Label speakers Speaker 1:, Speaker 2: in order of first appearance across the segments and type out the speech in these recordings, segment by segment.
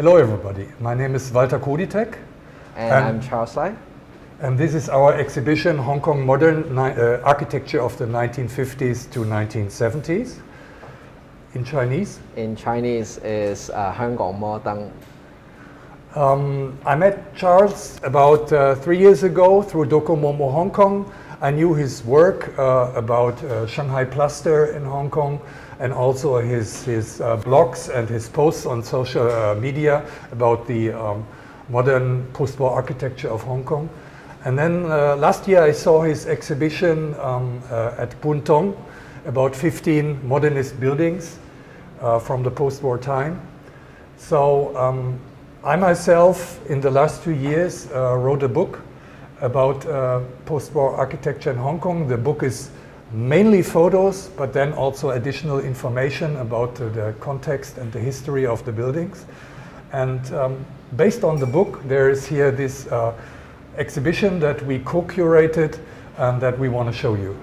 Speaker 1: Hello everybody, my name is Walter Koditek.
Speaker 2: And I'm Charles Lai.
Speaker 1: And this is our exhibition, Hong Kong Modern Architecture of the 1950s to 1970s. In Chinese?
Speaker 2: In Chinese is 香港摩登.
Speaker 1: I met Charles about 3 years ago through Docomomo Hong Kong. I knew his work about Shanghai Plaster in Hong Kong, and also his blogs and his posts on social media about the modern post-war architecture of Hong Kong. And then last year I saw his exhibition at Bun Tong, about 15 modernist buildings from the post-war time. So I myself, in the last 2 years, wrote a book about post-war architecture in Hong Kong. The book is mainly photos, but then also additional information about the context and the history of the buildings. And based on the book, there is here this exhibition that we co-curated and that we want to show you.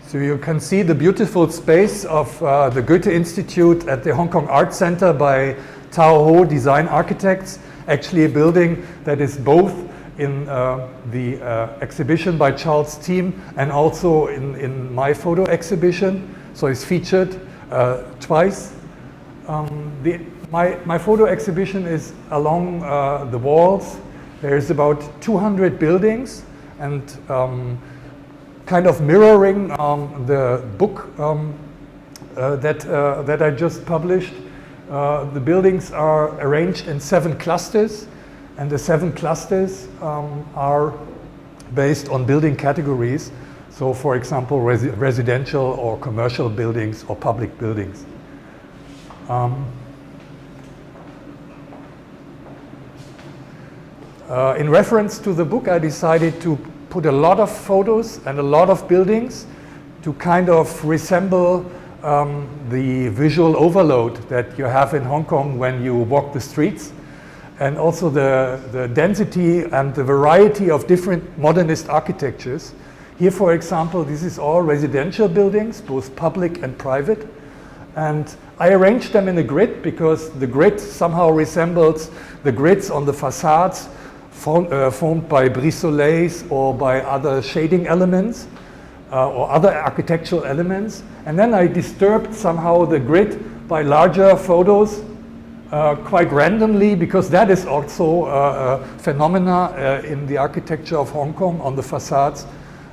Speaker 1: So you can see the beautiful space of the Goethe Institute at the Hong Kong Art Center by Tao Ho Design Architects, actually a building that is both in the exhibition by Charles' team and also in my photo exhibition. So it's featured twice. My photo exhibition is along the walls. There's about 200 buildings, and kind of mirroring the book that I just published. The buildings are arranged in 7 clusters, and the 7 clusters are based on building categories. So, for example, residential or commercial buildings or public buildings. In reference to the book, I decided to put a lot of photos and a lot of buildings to kind of resemble the visual overload that you have in Hong Kong when you walk the streets, and also the density and the variety of different modernist architectures. Here, for example, this is all residential buildings, both public and private. And I arranged them in a grid because the grid somehow resembles the grids on the facades formed by brise-soleils or by other shading elements or other architectural elements. And then I disturbed somehow the grid by larger photos quite randomly, because that is also a phenomena in the architecture of Hong Kong on the facades,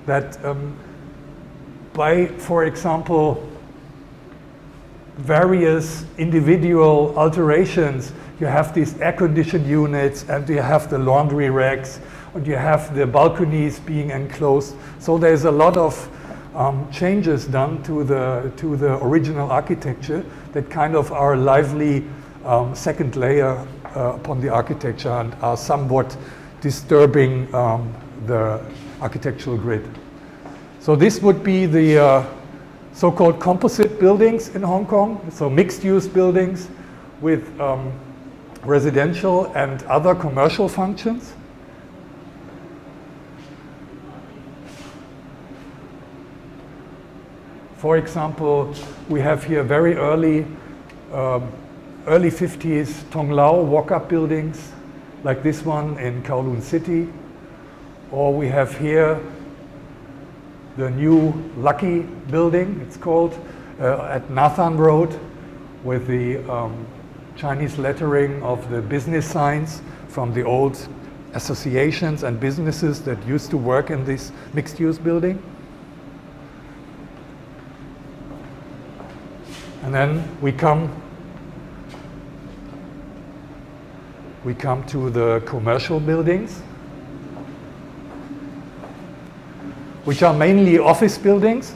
Speaker 1: that by, for example, various individual alterations, you have these air-conditioned units, and you have the laundry racks, and you have the balconies being enclosed. So there's a lot of changes done to the original architecture that kind of are a lively second layer upon the architecture and are somewhat disturbing the architectural grid. So this would be the so-called composite buildings in Hong Kong, so mixed-use buildings with residential and other commercial functions. For example, we have here very early 50s Tong Lau walk-up buildings, like this one in Kowloon City. Or we have here the new Lucky building, it's called, at Nathan Road, with the Chinese lettering of the business signs from the old associations and businesses that used to work in this mixed-use building. And then we come to the commercial buildings, which are mainly office buildings.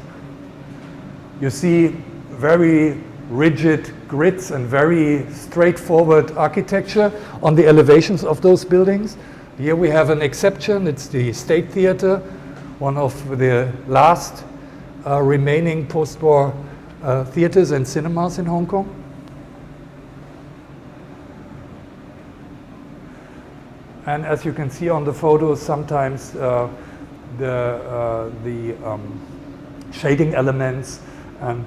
Speaker 1: You see very rigid grids and very straightforward architecture on the elevations of those buildings. Here we have an exception. It's the State Theatre, one of the last remaining post-war theaters and cinemas in Hong Kong. And as you can see on the photos, sometimes the shading elements and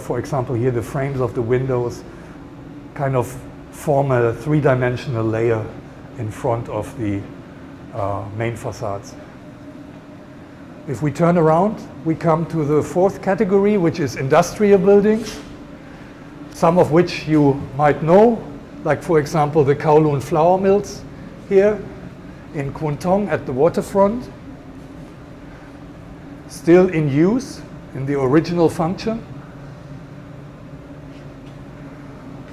Speaker 1: for example here the frames of the windows kind of form a three-dimensional layer in front of the main facades. If we turn around, we come to the fourth category, which is industrial buildings, some of which you might know, like for example the Kowloon flour mills here in Kwun Tong at the waterfront, still in use in the original function.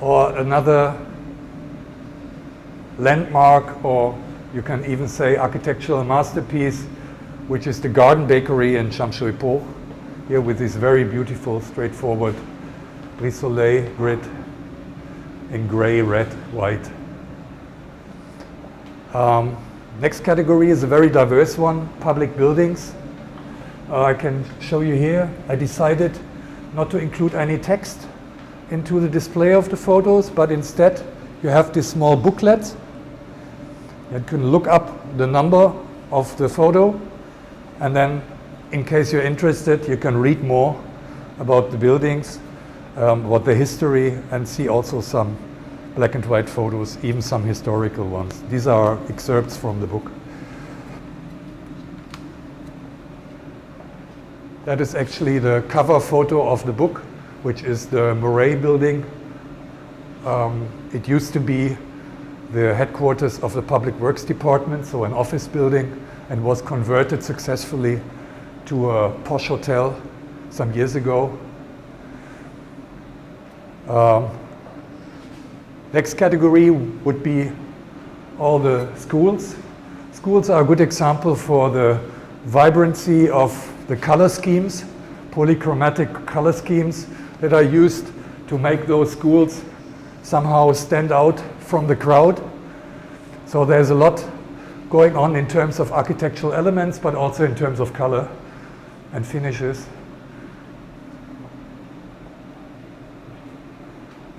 Speaker 1: Or another landmark, or you can even say architectural masterpiece, which is the Garden Bakery in Sham Shui Po, here with this very beautiful, straightforward brise soleil grid in gray, red, white. Next category is a very diverse one, public buildings. I can show you here. I decided not to include any text into the display of the photos, but instead you have this small booklet. You can look up the number of the photo, and then in case you're interested, you can read more about the buildings, about the history, and see also some black and white photos, even some historical ones. These are excerpts from the book. That is actually the cover photo of the book, which is the Murray building. It used to be the headquarters of the Public Works Department, so an office building, and was converted successfully to a posh hotel some years ago. Next category would be all the schools. Schools are a good example for the vibrancy of the color schemes, polychromatic color schemes that are used to make those schools somehow stand out from the crowd. So there's a lot going on in terms of architectural elements, but also in terms of color and finishes.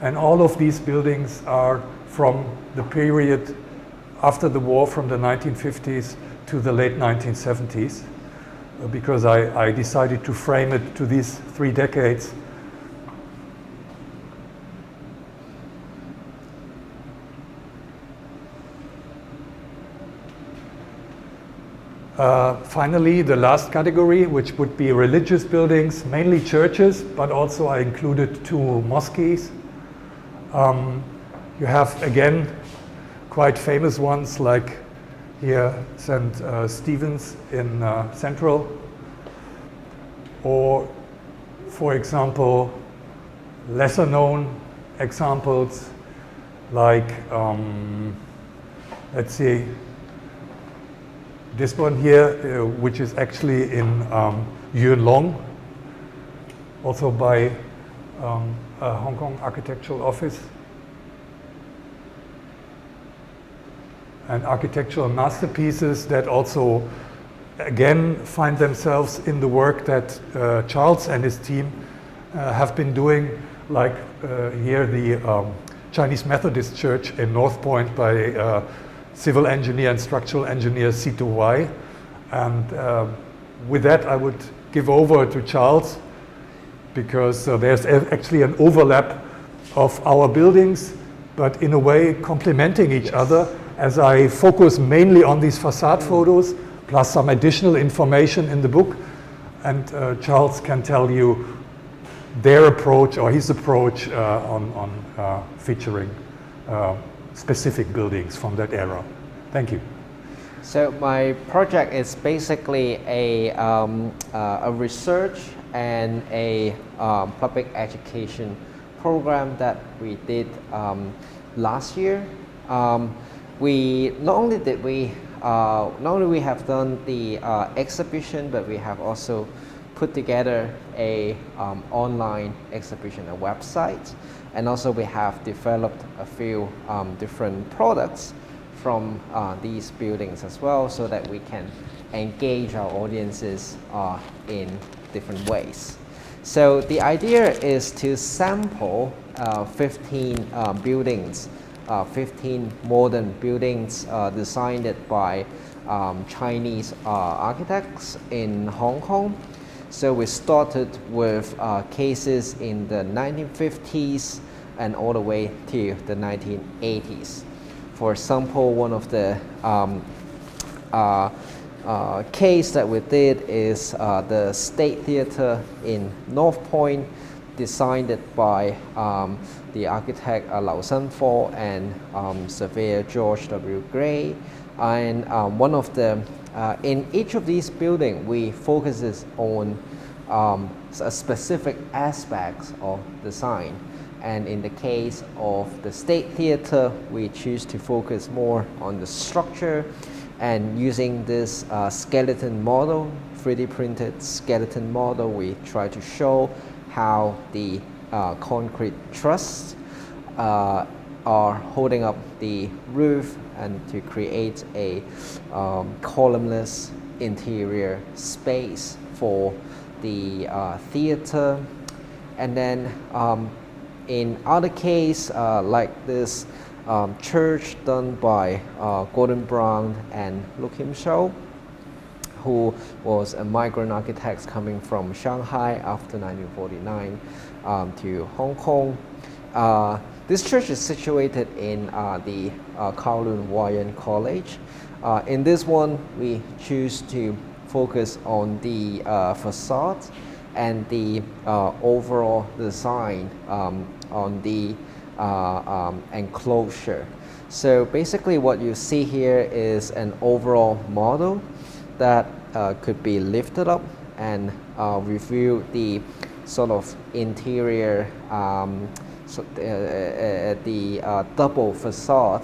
Speaker 1: And all of these buildings are from the period after the war, from the 1950s to the late 1970s, because I decided to frame it to these 3 decades. Finally, the last category, which would be religious buildings, mainly churches, but also I included 2 mosques. You have, again, quite famous ones like here St. Stephen's in Central, or, for example, lesser known examples like, let's see, this one here, which is actually in Yuen Long, also by a Hong Kong architectural office. And architectural masterpieces that also, again, find themselves in the work that Charles and his team have been doing, like here the Chinese Methodist Church in North Point by civil engineer and structural engineer Sito Wai. And with that, I would give over to Charles, because there's actually an overlap of our buildings, but in a way complementing each other, as I focus mainly on these facade photos, plus some additional information in the book. And Charles can tell you their approach, or his approach on featuring specific buildings from that era. Thank you.
Speaker 2: So my project is basically a research and a public education program that we did last year. We not only we have done the exhibition, but we have also put together a online exhibition, a website, and also we have developed a few different products from these buildings as well, so that we can engage our audiences in different ways. So the idea is to sample 15 buildings 15 modern buildings designed by Chinese architects in Hong Kong. So we started with cases in the 1950s and all the way to the 1980s. For example, one of the case that we did is the State Theatre in North Point, designed by the architect Lau Sanfo and surveyor George W. Gray. And one of the in each of these buildings, we focuses on a specific aspects of design. And in the case of the State Theatre, we choose to focus more on the structure, and using this skeleton model, 3D printed skeleton model, we try to show how the concrete trusses are holding up the roof and to create a columnless interior space for the theater. And then in other case, like this church done by Gordon Brown and Look Him Show, who was a migrant architect coming from Shanghai after 1949 to Hong Kong. This church is situated in the Kowloon Waiyan College. In this one, we choose to focus on the facade and the overall design on the enclosure. So basically what you see here is an overall model that could be lifted up and reveal the sort of interior, the double facade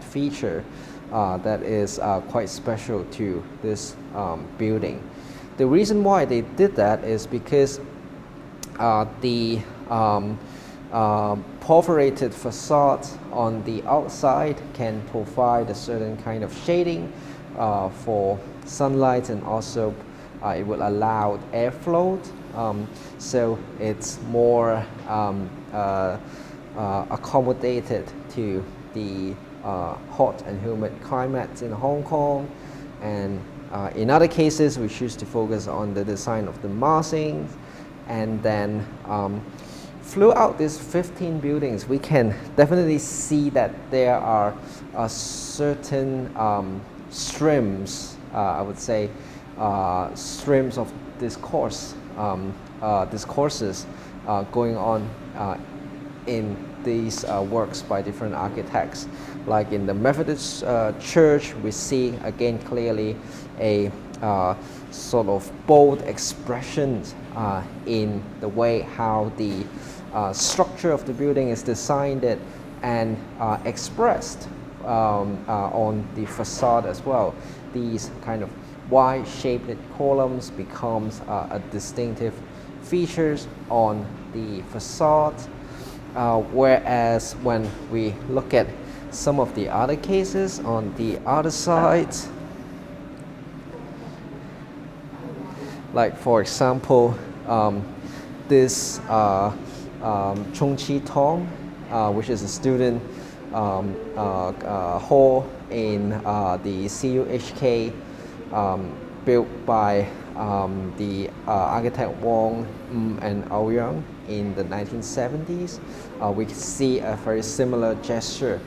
Speaker 2: feature that is quite special to this building. The reason why they did that is because the perforated facade on the outside can provide a certain kind of shading for sunlight, and also it will allow airflow, so it's more accommodated to the hot and humid climate in Hong Kong. And in other cases, we choose to focus on the design of the massing. And then throughout these 15 buildings, we can definitely see that there are certain streams, I would say, streams of discourses going on in these works by different architects. Like in the Methodist Church, we see again clearly a sort of bold expression in the way how the structure of the building is designed and expressed on the facade as well. These kind of Y-shaped columns becomes a distinctive features on the facade, whereas when we look at some of the other cases on the other side, like for example this Chung Chi Tong, which is a student hall in the CUHK, built by the architect Wong and Ouyang in the 1970s. We can see a very similar gesture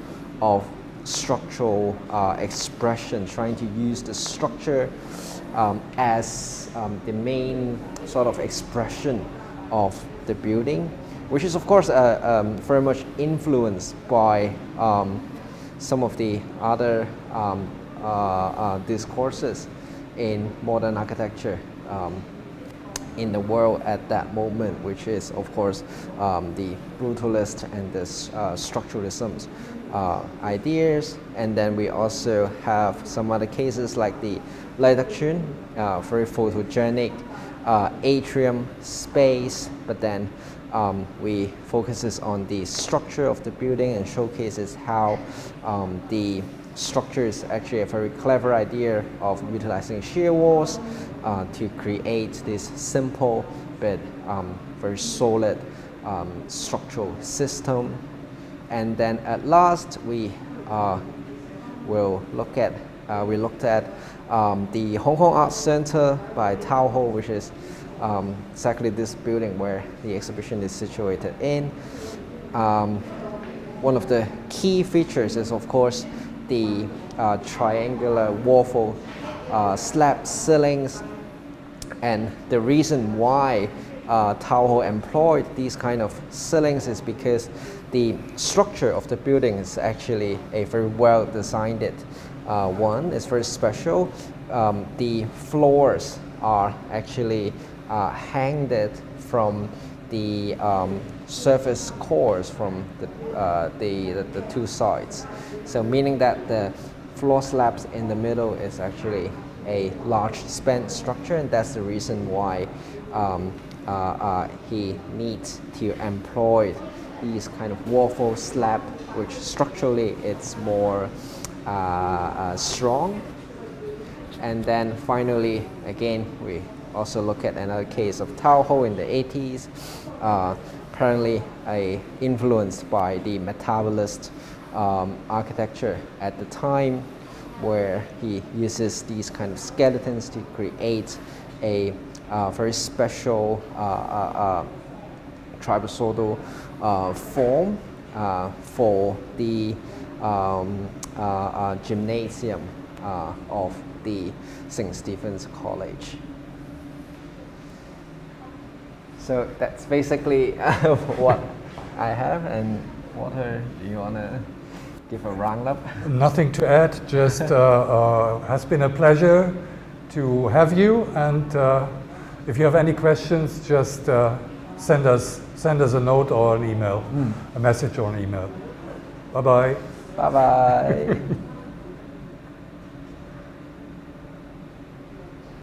Speaker 2: of structural expression, trying to use the structure as the main sort of expression of the building, which is of course very much influenced by some of the other discourses in modern architecture in the world at that moment, which is of course the brutalist and the structuralism ideas. And then we also have some other cases like the Lai Dakchun, very photogenic atrium space, but then we focuses on the structure of the building and showcases how the structure is actually a very clever idea of utilizing shear walls to create this simple but very solid structural system. And then at last we will look at we looked at the Hong Kong Arts Center by Tao Ho, which is exactly this building where the exhibition is situated in. One of the key features is, of course, the triangular waffle slab ceilings, and the reason why Tao Ho employed these kind of ceilings is because the structure of the building is actually a very well designed one. It's very special. The floors are actually hanged from the surface cores from the two sides. So meaning that the floor slabs in the middle is actually a large span structure, and that's the reason why he needs to employ these kind of waffle slab, which structurally it's more strong. And then finally, again, we also look at another case of Tao Ho in the 80s, apparently influenced by the metabolist architecture at the time, where he uses these kind of skeletons to create a very special trapezoidal form for the gymnasium of the St. Stephen's College. So that's basically what I have. And Walter, do you want to give a roundup?
Speaker 1: Nothing to add, just has been a pleasure to have you, and if you have any questions, just send us a note or an email, a message or an email. Bye-bye.
Speaker 2: Bye-bye.